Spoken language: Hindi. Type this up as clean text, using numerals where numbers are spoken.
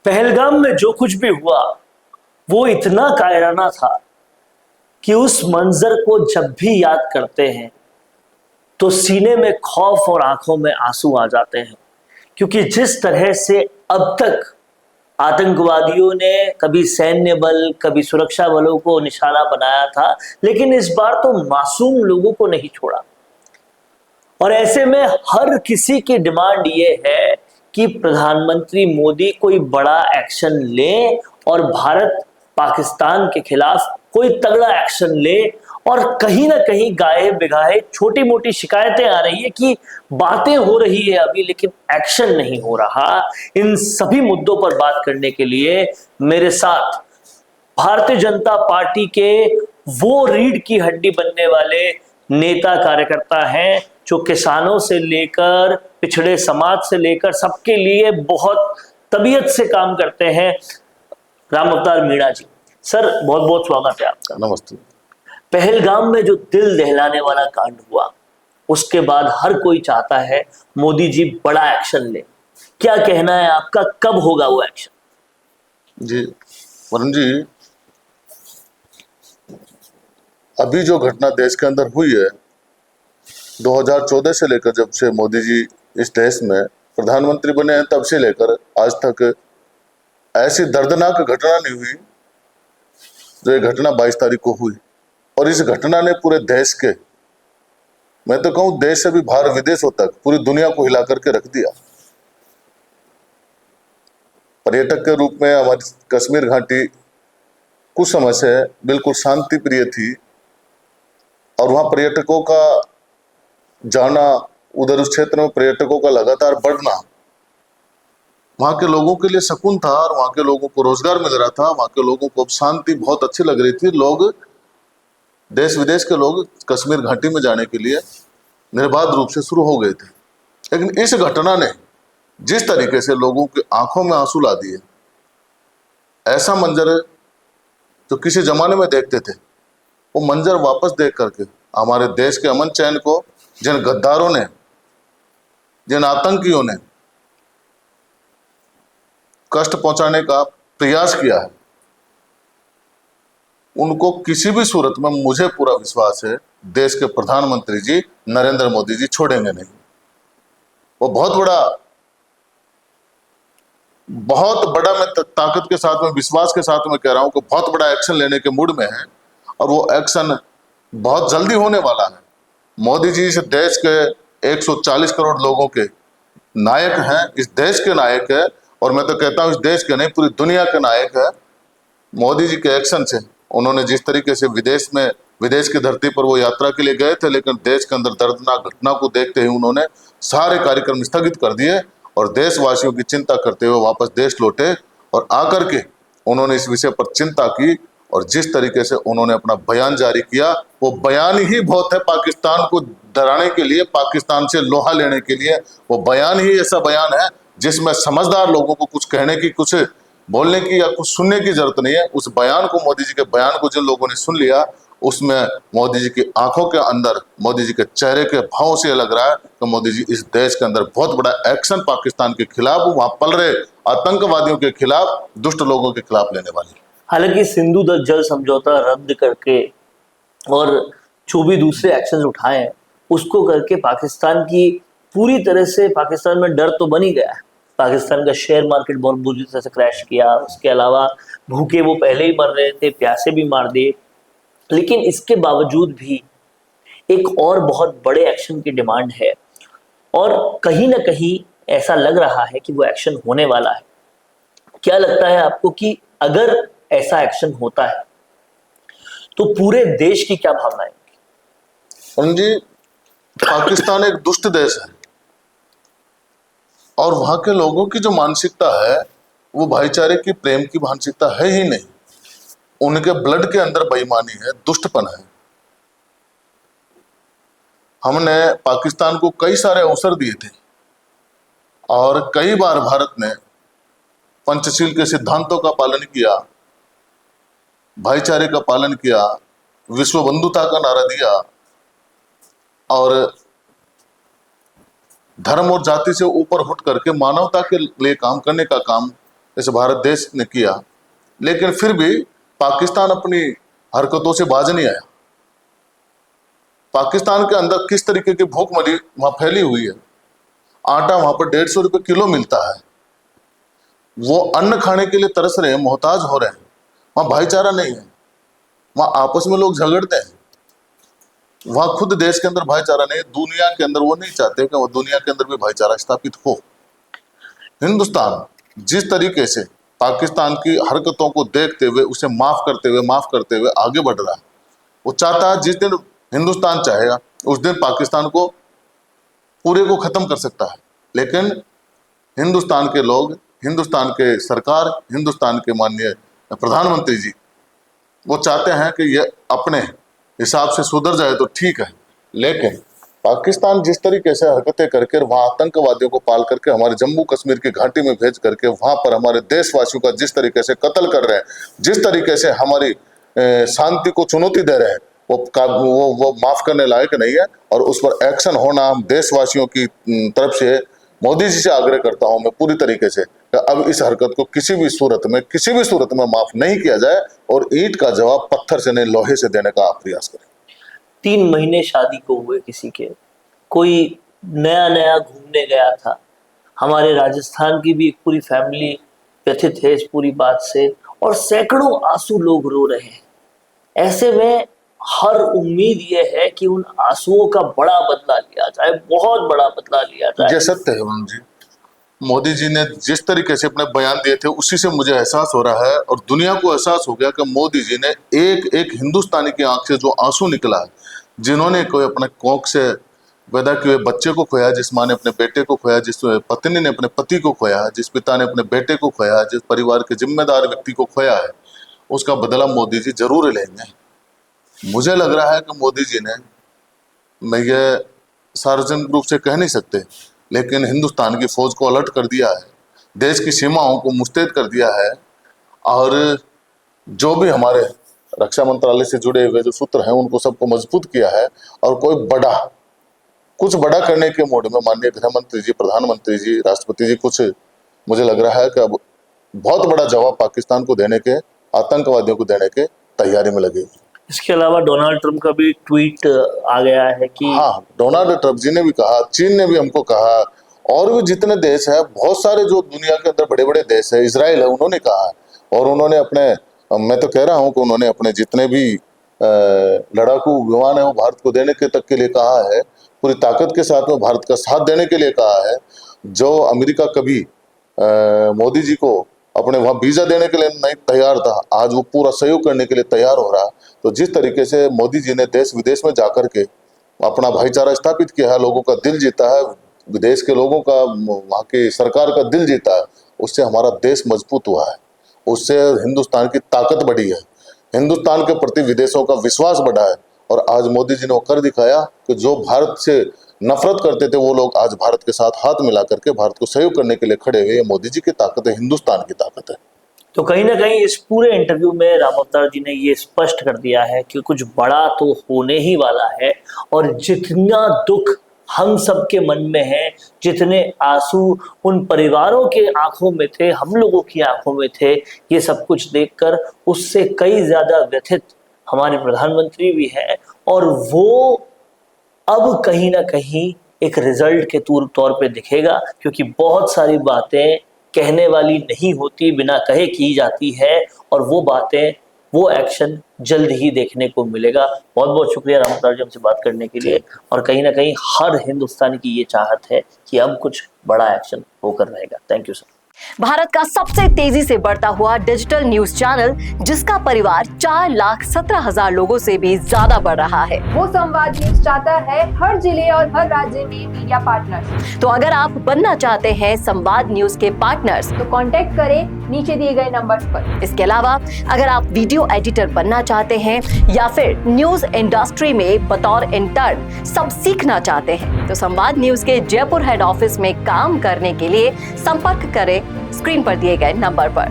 पहलगाम में जो कुछ भी हुआ वो इतना कायराना था कि उस मंजर को जब भी याद करते हैं तो सीने में खौफ और आंखों में आंसू आ जाते हैं। क्योंकि जिस तरह से अब तक आतंकवादियों ने कभी सैन्य बल कभी सुरक्षा बलों को निशाना बनाया था, लेकिन इस बार तो मासूम लोगों को नहीं छोड़ा। और ऐसे में हर किसी की डिमांड ये है कि प्रधानमंत्री मोदी कोई बड़ा एक्शन ले और भारत पाकिस्तान के खिलाफ कोई तगड़ा एक्शन ले। और कहीं ना कहीं गाये बिगाए छोटी मोटी शिकायतें आ रही है कि बातें हो रही है अभी, लेकिन एक्शन नहीं हो रहा। इन सभी मुद्दों पर बात करने के लिए मेरे साथ भारतीय जनता पार्टी के वो रीढ़ की हड्डी बनने वाले नेता कार्यकर्ता हैं जो किसानों से लेकर पिछड़े समाज से लेकर सबके लिए बहुत तबीयत से काम करते हैं। राम अवतार मीणा जी, सर बहुत बहुत स्वागत है आपका। नमस्ते। पहलगाम में जो दिल दहलाने वाला कांड हुआ उसके बाद हर कोई चाहता है मोदी जी बड़ा एक्शन ले। क्या कहना है आपका, कब होगा वो एक्शन? जी वरुण जी, अभी जो घटना देश के अंदर हुई है 2014 से लेकर जब से मोदी जी इस देश में प्रधानमंत्री बने हैं तब से लेकर आज तक ऐसी दर्दनाक घटना नहीं हुई जो ये घटना 22 तारीख को हुई। और इस घटना ने पूरे देश के, मैं तो कहूं देश से भी बाहर विदेशों तक पूरी दुनिया को हिला करके रख दिया। पर्यटक के रूप में हमारी कश्मीर घाटी कुछ समय से बिल्कुल शांति प्रिय थी और वहां पर्यटकों का जाना, उधर उस क्षेत्र में पर्यटकों का लगातार बढ़ना वहां के लोगों के लिए सुकून था और वहां के लोगों को रोजगार मिल रहा था। वहां के लोगों को अब शांति बहुत अच्छी लग रही थी। लोग, देश विदेश के लोग कश्मीर घाटी में जाने के लिए निर्बाध रूप से शुरू हो गए थे। लेकिन इस घटना ने जिस तरीके से लोगों की आंखों में आंसू ला दिए, ऐसा मंजर जो किसी जमाने में देखते थे वो मंजर वापस देख करके हमारे देश के अमन चैन को जिन गद्दारों ने, जिन आतंकियों ने कष्ट पहुंचाने का प्रयास किया है, उनको किसी भी सूरत में मुझे पूरा विश्वास है देश के प्रधानमंत्री जी नरेंद्र मोदी जी छोड़ेंगे नहीं। वो बहुत बड़ा मैं ताकत के साथ में, विश्वास के साथ में कह रहा हूं कि बहुत बड़ा एक्शन लेने के मूड में है और वो एक्शन बहुत जल्दी होने वाला है। मोदी जी इस देश के 140 करोड़ लोगों के नायक हैं, इस देश के नायक है और मैं तो कहता हूं इस देश के नहीं पूरी दुनिया के नायक है। मोदी जी के एक्शन से, उन्होंने जिस तरीके से विदेश की धरती पर वो यात्रा के लिए गए थे, लेकिन देश के अंदर दर्दनाक घटना को देखते ही उन्होंने सारे कार्यक्रम स्थगित कर दिए और देशवासियों की चिंता करते हुए वापस देश लौटे और आकर के उन्होंने इस विषय पर चिंता की और जिस तरीके से उन्होंने अपना बयान जारी किया, वो बयान ही बहुत है पाकिस्तान को डराने के लिए, पाकिस्तान से लोहा लेने के लिए। वो बयान ही ऐसा बयान है जिसमें समझदार लोगों को कुछ कहने की, कुछ बोलने की या कुछ सुनने की जरूरत नहीं है। उस बयान को, मोदी जी के बयान को जिन लोगों ने सुन लिया, उसमें मोदी जी की आंखों के अंदर, मोदी जी के चेहरे के भाव से लग रहा है कि मोदी जी इस देश के अंदर बहुत बड़ा एक्शन पाकिस्तान के खिलाफ, वहां पल रहे आतंकवादियों के खिलाफ, दुष्ट लोगों के खिलाफ लेने वाले। हालांकि सिंधु जल समझौता रद्द करके और जो भी दूसरे एक्शन उठाए हैं उसको करके पाकिस्तान की पूरी तरह से, पाकिस्तान में डर तो बन ही गया है। पाकिस्तान का शेयर मार्केट बहुत बुरी तरह से क्रैश किया। उसके अलावा भूखे वो पहले ही मर रहे थे, प्यासे भी मार दिए। लेकिन इसके बावजूद भी एक और बहुत बड़े एक्शन की डिमांड है और कहीं ना कहीं ऐसा लग रहा है कि वो एक्शन होने वाला है। क्या लगता है आपको कि अगर ऐसा एक्शन होता है तो पूरे देश की क्या भावनाएं होंगी? जी, पाकिस्तान एक दुष्ट देश है और वहां के लोगों की जो मानसिकता है वो भाईचारे की, प्रेम की मानसिकता है ही नहीं। उनके ब्लड के अंदर बेईमानी है, दुष्टपन है। हमने पाकिस्तान को कई सारे अवसर दिए थे और कई बार भारत ने पंचशील के सिद्धांतों का पालन किया, भाईचारे का पालन किया, विश्व बंधुता का नारा दिया और धर्म और जाति से ऊपर उठ करके मानवता के लिए काम करने का काम जैसे भारत देश ने किया, लेकिन फिर भी पाकिस्तान अपनी हरकतों से बाज नहीं आया। पाकिस्तान के अंदर किस तरीके की भूखमरी वहां फैली हुई है। आटा वहां पर 150 रुपये किलो मिलता है, वो अन्न खाने के लिए तरस रहे हैं, मोहताज हो रहे हैं। वहां भाईचारा नहीं है, वहां आपस में लोग झगड़ते हैं, वहां खुद देश के अंदर भाईचारा नहीं है। दुनिया के अंदर वो नहीं चाहते कि वो दुनिया के अंदर भी भाईचारा स्थापित हो। हिंदुस्तान जिस तरीके से पाकिस्तान की हरकतों को देखते हुए, उसे माफ करते हुए आगे बढ़ रहा है, वो चाहता है जिस दिन हिंदुस्तान चाहेगा उस दिन पाकिस्तान को पूरे को खत्म कर सकता है। लेकिन हिंदुस्तान के लोग, हिंदुस्तान के सरकार, हिंदुस्तान के माननीय प्रधानमंत्री जी, वो चाहते हैं कि ये अपने हिसाब से सुधर जाए तो ठीक है। लेकिन पाकिस्तान जिस तरीके से हरकतें करके वहां आतंकवादियों को पाल करके हमारे जम्मू कश्मीर की घाटी में भेज करके वहां पर हमारे देशवासियों का जिस तरीके से कत्ल कर रहे हैं, जिस तरीके से हमारी शांति को चुनौती दे रहे हैं, वो माफ करने लायक नहीं है। और उस पर एक्शन होना हम देशवासियों की तरफ से मोदी जी से आग्रह करता हूं मैं पूरी तरीके से कि अब इस हरकत को किसी भी सूरत में माफ नहीं किया जाए और ईंट का जवाब पत्थर से नहीं लोहे से देने का आप प्रयास करें। 3 महीने शादी को हुए किसी के, कोई नया घूमने गया था। हमारे राजस्थान की भी एक पूरी फैमिली व्यथित है इस पूरी बात से, और सैकड़ों आंसू लोग रो रहे हैं। ऐसे में हर उम्मीद ये है कि उन आंसुओं का बड़ा बदला लिया जाए, बहुत बड़ा बदला लिया जाए। ये सत्य है वरुण जी, मोदी जी ने जिस तरीके से अपने बयान दिए थे उसी से मुझे एहसास हो रहा है और दुनिया को एहसास हो गया कि मोदी जी ने एक एक हिंदुस्तानी की आंख से जो आंसू निकला है, जिन्होंने कोई अपने कोख से पैदा किए बच्चे को खोया, जिस माँ ने अपने बेटे को खोया, जिस पत्नी ने अपने पति को खोया, जिस पिता ने अपने बेटे को खोया, जिस परिवार के जिम्मेदार व्यक्ति को खोया है, उसका बदला मोदी जी जरूर लेंगे। मुझे लग रहा है कि मोदी जी ने, मैं ये सार्वजनिक रूप से कह नहीं सकते, लेकिन हिंदुस्तान की फौज को अलर्ट कर दिया है, देश की सीमाओं को मुस्तैद कर दिया है, और जो भी हमारे रक्षा मंत्रालय से जुड़े हुए जो सूत्र हैं उनको सबको मजबूत किया है। और कुछ बड़ा करने के मोड में माननीय गृह मंत्री जी, प्रधानमंत्री जी, राष्ट्रपति जी कुछ, मुझे लग रहा है कि अब बहुत बड़ा जवाब पाकिस्तान को देने के, आतंकवादियों को देने के तैयारी में लगे। इसके अलावा डोनाल्ड ट्रंप का भी ट्वीट आ गया है कि हाँ, डोनाल्ड ट्रंप जी ने भी कहा, चीन ने भी हमको कहा, और भी जितने देश है, बहुत सारे जो दुनिया के अंदर बड़े बड़े देश है, इजराइल है, उन्होंने कहा। और उन्होंने अपने, मैं तो कह रहा हूँ कि उन्होंने अपने जितने भी लड़ाकू विमान है वो भारत को देने के तक के लिए कहा है, पूरी ताकत के साथ में भारत का साथ देने के लिए कहा है। जो अमेरिका कभी मोदी जी को अपने वहाँ वीजा देने के लिए नहीं तैयार था, आज वो पूरा सहयोग करने के लिए तैयार हो रहा। तो जिस तरीके से मोदी जी ने देश विदेश में जाकर के अपना भाईचारा स्थापित किया है, लोगों का दिल जीता है, विदेश के लोगों का, वहाँ की सरकार का दिल जीता है, उससे हमारा देश मजबूत हुआ है, उससे हिंदुस्तान की ताकत बढ़ी है, हिंदुस्तान के प्रति विदेशों का विश्वास बढ़ा है। और आज मोदी जी ने वो कर दिखाया कि जो भारत से नफरत करते थे वो लोग आज भारत के साथ हाथ मिला करके भारत को सहयोग करने के लिए खड़े हुए। ये मोदी जी की ताकत है, हिंदुस्तान की ताकत है। तो कहीं ना कहीं इस पूरे इंटरव्यू में राम अवतार जी ने ये स्पष्ट कर दिया है कि कुछ बड़ा तो होने ही वाला है, और जितना दुख हम सबके मन में है, जितने आंसू उन परिवारों के आंखों में थे, हम लोगों की आंखों में थे, ये सब कुछ देखकर उससे कई ज्यादा व्यथित हमारे प्रधानमंत्री भी हैं। और वो अब कहीं ना कहीं एक रिजल्ट के तौर पे दिखेगा, क्योंकि बहुत सारी बातें कहने वाली नहीं होती, बिना कहे की जाती है, और वो बातें, वो एक्शन जल्द ही देखने को मिलेगा। बहुत बहुत शुक्रिया राम अवतार जी हमसे बात करने के लिए। और कहीं ना कहीं हर हिंदुस्तानी की ये चाहत है कि अब कुछ बड़ा एक्शन होकर रहेगा। Thank you sir. भारत का सबसे तेजी से बढ़ता हुआ डिजिटल न्यूज चैनल, जिसका परिवार 4,17,000 लोगों से भी ज्यादा बढ़ रहा है, वो संवाद न्यूज चाहता है हर जिले और हर राज्य में मीडिया पार्टनर्स। तो अगर आप बनना चाहते हैं संवाद न्यूज के पार्टनर्स, तो कांटेक्ट करें नीचे दिए गए नंबर्स पर। इसके अलावा अगर आप वीडियो एडिटर बनना चाहते हैं या फिर न्यूज इंडस्ट्री में बतौर इंटर्न सब सीखना चाहते हैं, तो संवाद न्यूज के जयपुर हेड ऑफिस में काम करने के लिए संपर्क करें स्क्रीन पर दिए गए नंबर पर।